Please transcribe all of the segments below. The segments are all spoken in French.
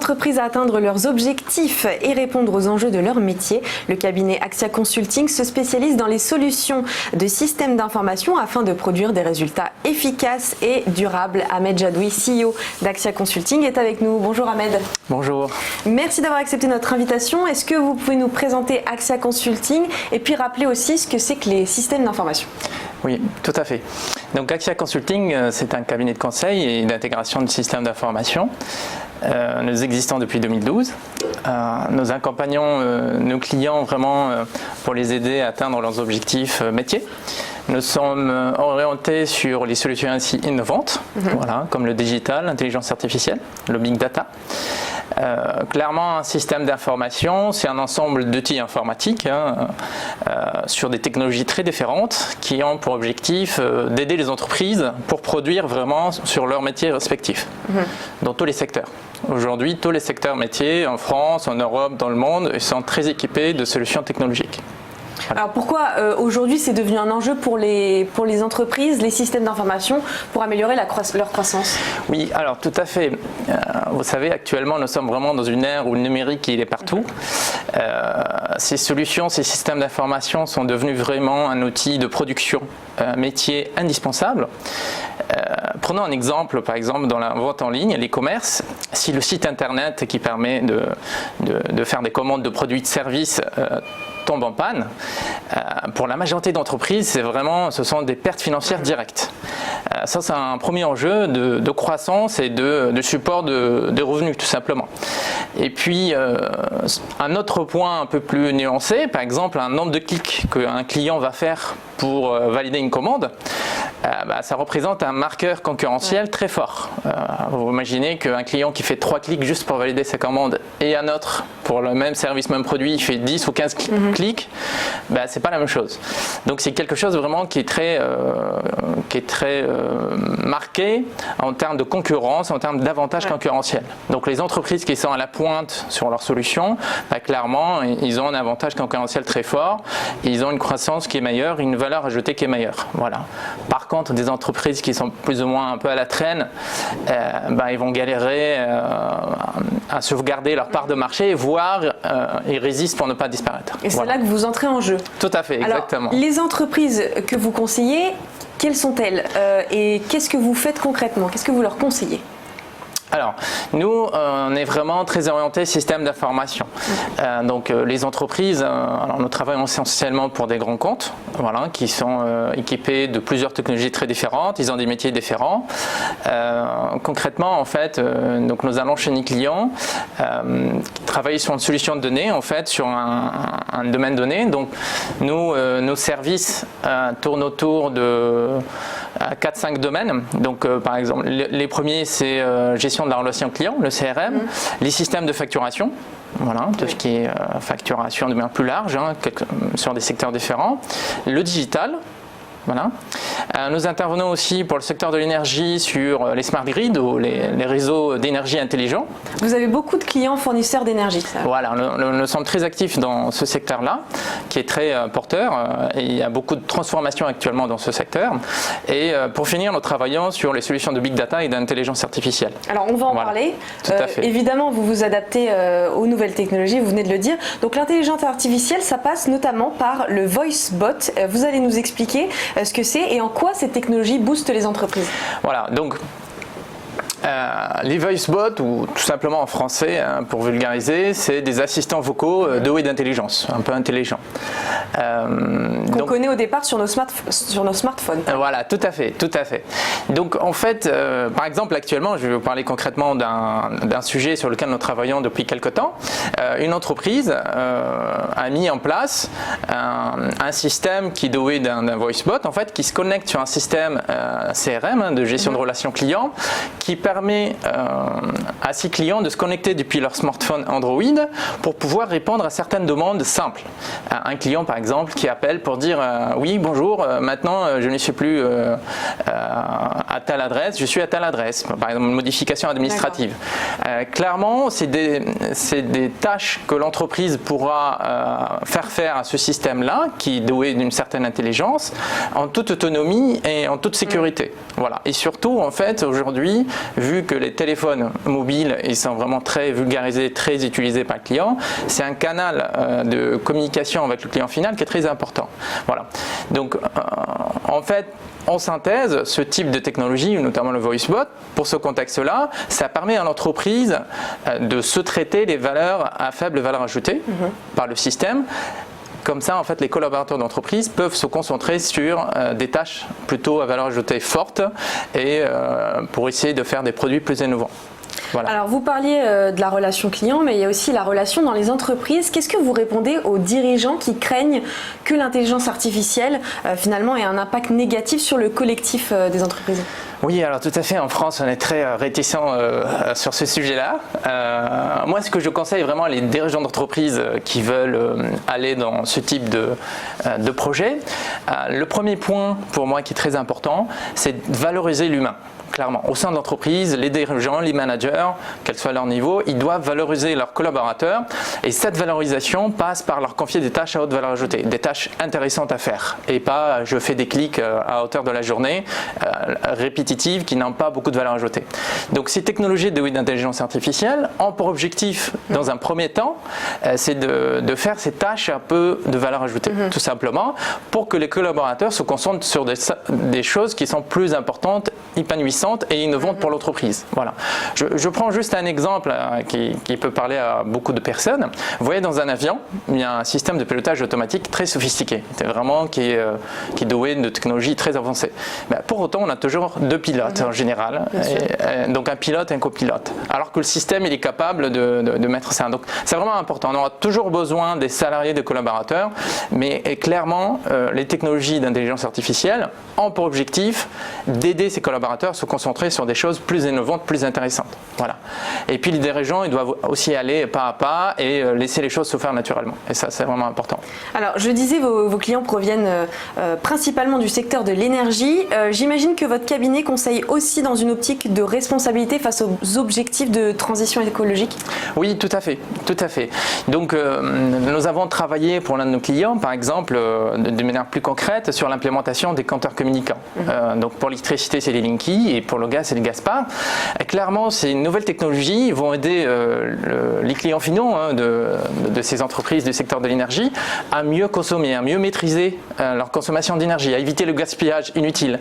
entreprises à atteindre leurs objectifs et répondre aux enjeux de leur métier. Le cabinet Axia Consulting se spécialise dans les solutions de systèmes d'information afin de produire des résultats efficaces et durables. Ahmed Jadoui, CEO d'Axia Consulting, est avec nous. Bonjour Ahmed. Bonjour. Merci d'avoir accepté notre invitation. Est-ce que vous pouvez nous présenter Axia Consulting et puis rappeler aussi ce que c'est que les systèmes d'information? Oui, tout à fait. Donc Axia Consulting, c'est un cabinet de conseil et d'intégration de systèmes d'information. Nous existons depuis 2012. Nous accompagnons nos clients vraiment pour les aider à atteindre leurs objectifs métiers. Nous sommes orientés sur les solutions ainsi innovantes, voilà, comme le digital, l'intelligence artificielle, le big data. Clairement, un système d'information, c'est un ensemble d'outils informatiques sur des technologies très différentes qui ont pour objectif d'aider les entreprises pour produire vraiment sur leurs métiers respectifs, dans tous les secteurs. Aujourd'hui, tous les secteurs métiers en France, en Europe, dans le monde, sont très équipés de solutions technologiques. Alors pourquoi aujourd'hui c'est devenu un enjeu pour les entreprises, les systèmes d'information, pour améliorer leur croissance? Oui, alors tout à fait. Vous savez, actuellement nous sommes vraiment dans une ère où le numérique il est partout. Ces solutions, ces systèmes d'information sont devenus vraiment un outil de production, un métier indispensable. Prenons un exemple, par exemple dans la vente en ligne, l'e-commerce. Si le site internet qui permet de faire des commandes de produits et de services tombe en panne, pour la majorité d'entreprises, ce sont des pertes financières directes. Ça, c'est un premier enjeu de croissance et de support de revenus, tout simplement. Et puis, un autre point un peu plus nuancé, par exemple, un nombre de clics qu'un client va faire pour valider une commande, ça représente un marqueur concurrentiel très fort. Vous imaginez qu'un client qui fait 3 clics juste pour valider sa commande et un autre pour le même service, même produit, il fait 10 ou 15 clics, c'est pas la même chose. Donc c'est quelque chose vraiment qui est très marqué en termes de concurrence, en termes d'avantages concurrentiels. Donc les entreprises qui sont à la pointe sur leurs solutions, clairement, ils ont un avantage concurrentiel très fort, ils ont une croissance qui est meilleure, une valeur ajoutée qui est meilleure. Voilà. Par contre, des entreprises qui sont plus ou moins un peu à la traîne, ils vont galérer à sauvegarder leur part de marché, voire ils résistent pour ne pas disparaître. Et c'est là que vous entrez en jeu. Tout à fait, exactement. Alors, les entreprises que vous conseillez, quelles sont-elles et qu'est-ce que vous faites concrètement? Qu'est-ce que vous leur conseillez? Alors, nous, on est vraiment très orienté système d'information. Donc, les entreprises, nous travaillons essentiellement pour des grands comptes, voilà, qui sont équipés de plusieurs technologies très différentes. Ils ont des métiers différents. Concrètement, en fait, donc nous allons chez nos clients travailler sur une solution de données, en fait, sur un domaine donné. Donc, nos services tournent autour de 4-5 domaines. Donc, par exemple, les premiers, c'est gestion de la relation client, le CRM, les systèmes de facturation, voilà, tout ce qui est facturation de manière plus large, sur des secteurs différents, le digital. Voilà. Nous intervenons aussi pour le secteur de l'énergie sur les smart grids ou les réseaux d'énergie intelligents. Vous avez beaucoup de clients fournisseurs d'énergie. Voilà, nous sommes très actifs dans ce secteur-là, qui est très porteur, et il y a beaucoup de transformations actuellement dans ce secteur. Et pour finir, nous travaillons sur les solutions de big data et d'intelligence artificielle. Alors on va en parler. Tout à fait. Évidemment, vous vous adaptez aux nouvelles technologies, vous venez de le dire. Donc l'intelligence artificielle, ça passe notamment par le voice bot. Vous allez nous expliquer ce que c'est et en quoi ces technologies boostent les entreprises. Voilà, donc les voice bots, ou tout simplement en français, pour vulgariser, c'est des assistants vocaux de haut et d'intelligence, un peu intelligents. Qu'on connaît au départ sur nos smartphones. Voilà, tout à fait, tout à fait. Donc en fait, par exemple actuellement, je vais vous parler concrètement d'un sujet sur lequel nous travaillons depuis quelque temps. Une entreprise a mis en place un système qui est doué d'un voice bot, en fait, qui se connecte sur un système CRM, de gestion de relations clients, qui permet à ces clients de se connecter depuis leur smartphone Android pour pouvoir répondre à certaines demandes simples. Un client par exemple qui appelle pour dire oui bonjour, maintenant je ne suis plus à telle adresse, je suis à telle adresse, par exemple une modification administrative. Clairement c'est des tâches que l'entreprise pourra faire à ce système-là qui est doué d'une certaine intelligence en toute autonomie et en toute sécurité. Voilà. Et surtout en fait aujourd'hui vu que les téléphones mobiles, ils sont vraiment très vulgarisés, très utilisés par le client, c'est un canal de communication avec le client final qui est très important. Voilà. Donc, en fait, en synthèse, ce type de technologie, notamment le VoiceBot, pour ce contexte-là, ça permet à l'entreprise de sous-traiter les valeurs à faible valeur ajoutée par le système. Comme ça, en fait, les collaborateurs d'entreprise peuvent se concentrer sur des tâches plutôt à valeur ajoutée forte et pour essayer de faire des produits plus innovants. Voilà. Alors vous parliez de la relation client, mais il y a aussi la relation dans les entreprises. Qu'est-ce que vous répondez aux dirigeants qui craignent que l'intelligence artificielle finalement ait un impact négatif sur le collectif des entreprises ? Oui, alors tout à fait. En France, on est très réticent sur ce sujet-là. Moi, ce que je conseille vraiment à les dirigeants d'entreprise qui veulent aller dans ce type de projet, le premier point pour moi qui est très important, c'est de valoriser l'humain. Clairement, au sein de l'entreprise, les dirigeants, les managers, quel soit leur niveau, ils doivent valoriser leurs collaborateurs et cette valorisation passe par leur confier des tâches à haute valeur ajoutée, des tâches intéressantes à faire et pas je fais des clics à hauteur de la journée répétitives qui n'ont pas beaucoup de valeur ajoutée. Donc ces technologies d'intelligence artificielle ont pour objectif, dans un premier temps, c'est de faire ces tâches un peu de valeur ajoutée, tout simplement, pour que les collaborateurs se concentrent sur des choses qui sont plus importantes, épanouissantes et innovantes pour l'entreprise. Voilà. Je prends juste un exemple qui peut parler à beaucoup de personnes. Vous voyez, dans un avion, il y a un système de pilotage automatique très sophistiqué, vraiment qui est doué de technologies très avancées. Mais pour autant, on a toujours deux pilotes en général, donc un pilote et un copilote, alors que le système il est capable de mettre ça. Donc c'est vraiment important. On aura toujours besoin des salariés, des collaborateurs, mais clairement, les technologies d'intelligence artificielle ont pour objectif d'aider ces collaborateurs à se concentrer sur des choses plus innovantes, plus intéressantes. Voilà. Et puis les dirigeants, ils doivent aussi aller pas à pas et laisser les choses se faire naturellement. Et ça, c'est vraiment important. Alors, je disais, vos clients proviennent principalement du secteur de l'énergie. J'imagine que votre cabinet conseille aussi dans une optique de responsabilité face aux objectifs de transition écologique. Oui, tout à fait. Tout à fait. Donc, nous avons travaillé pour l'un de nos clients, par exemple, de manière plus concrète, sur l'implémentation des compteurs communicants. Donc, pour l'électricité, c'est les Linky et pour le gaz, c'est les Gaspard. Et clairement, ces nouvelles technologies vont aider les clients finaux de ces entreprises du secteur de l'énergie à mieux consommer, à mieux maîtriser leur consommation d'énergie, à éviter le gaspillage inutile.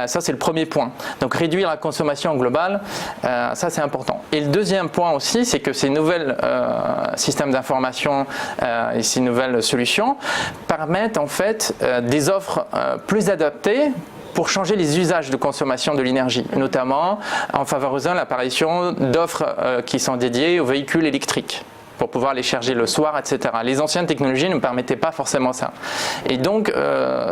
Ça, c'est le premier point. Donc, réduire la consommation globale, ça, c'est important. Et le deuxième point aussi, c'est que ces nouvelles systèmes d'information et ces nouvelles solutions permettent en fait des offres plus adaptées pour changer les usages de consommation de l'énergie, notamment en favorisant l'apparition d'offres qui sont dédiées aux véhicules électriques pour pouvoir les charger le soir, etc. Les anciennes technologies ne permettaient pas forcément ça. Et donc,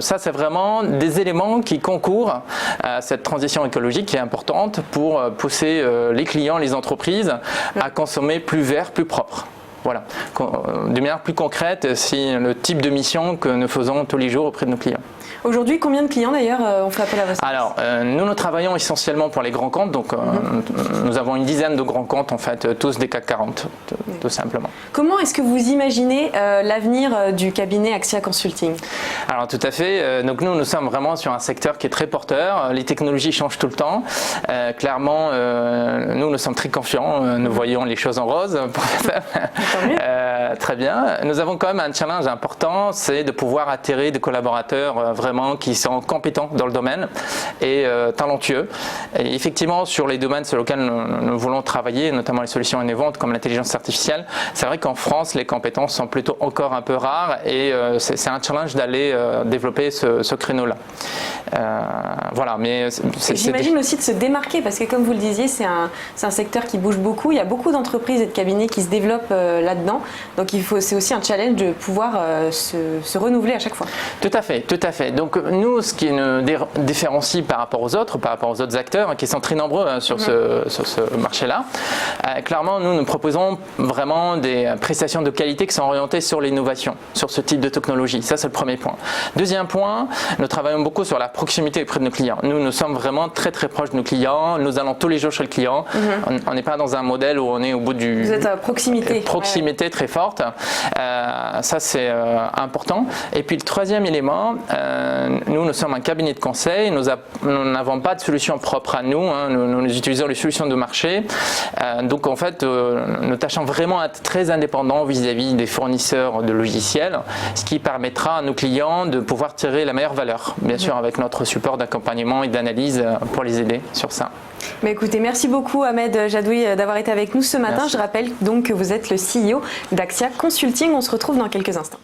ça, c'est vraiment des éléments qui concourent à cette transition écologique qui est importante pour pousser les clients, les entreprises à consommer plus vert, plus propre. Voilà. De manière plus concrète, c'est le type de mission que nous faisons tous les jours auprès de nos clients. Aujourd'hui, combien de clients d'ailleurs ont fait appel à votre service ? Alors, nous travaillons essentiellement pour les grands comptes, donc nous avons une dizaine de grands comptes, en fait, tous des CAC 40, tout simplement. Comment est-ce que vous imaginez l'avenir du cabinet Axia Consulting ? Alors, tout à fait. Donc, nous sommes vraiment sur un secteur qui est très porteur. Les technologies changent tout le temps. Clairement, nous sommes très confiants. Nous voyons les choses en rose. Très bien. Nous avons quand même un challenge important, c'est de pouvoir attirer des collaborateurs vraiment qui sont compétents dans le domaine et talentueux. Et effectivement, sur les domaines sur lesquels nous voulons travailler, notamment les solutions innovantes comme l'intelligence artificielle, c'est vrai qu'en France, les compétences sont plutôt encore un peu rares et c'est un challenge d'aller développer ce créneau-là. Voilà, mais j'imagine aussi de se démarquer parce que comme vous le disiez, c'est un secteur qui bouge beaucoup. Il y a beaucoup d'entreprises et de cabinets qui se développent là-dedans. Donc c'est aussi un challenge de pouvoir se renouveler à chaque fois. Tout à fait, tout à fait. Donc nous, ce qui nous différencie par rapport aux autres acteurs qui sont très nombreux sur ce marché-là, clairement, nous proposons vraiment des prestations de qualité qui sont orientées sur l'innovation, sur ce type de technologie. Ça, c'est le premier point. Deuxième point, nous travaillons beaucoup sur la proximité auprès de nos clients. Nous sommes vraiment très très proches de nos clients. Nous allons tous les jours chez le client. On n'est pas dans un modèle où on est au bout du... Vous êtes à proximité. Proximité très forte. Ça, c'est important. Et puis, le troisième élément, nous sommes un cabinet de conseil. Nous n'avons pas de solution propre à nous. Nous utilisons les solutions de marché. Donc, en fait, nous tâchons vraiment à être très indépendants vis-à-vis des fournisseurs de logiciels, ce qui permettra à nos clients de pouvoir tirer la meilleure valeur, bien sûr, avec notre support d'accompagnement et d'analyse pour les aider sur ça. Mais écoutez, merci beaucoup Ahmed Jadoui d'avoir été avec nous ce matin. Merci. Je rappelle donc que vous êtes le CEO d'Axia Consulting. On se retrouve dans quelques instants.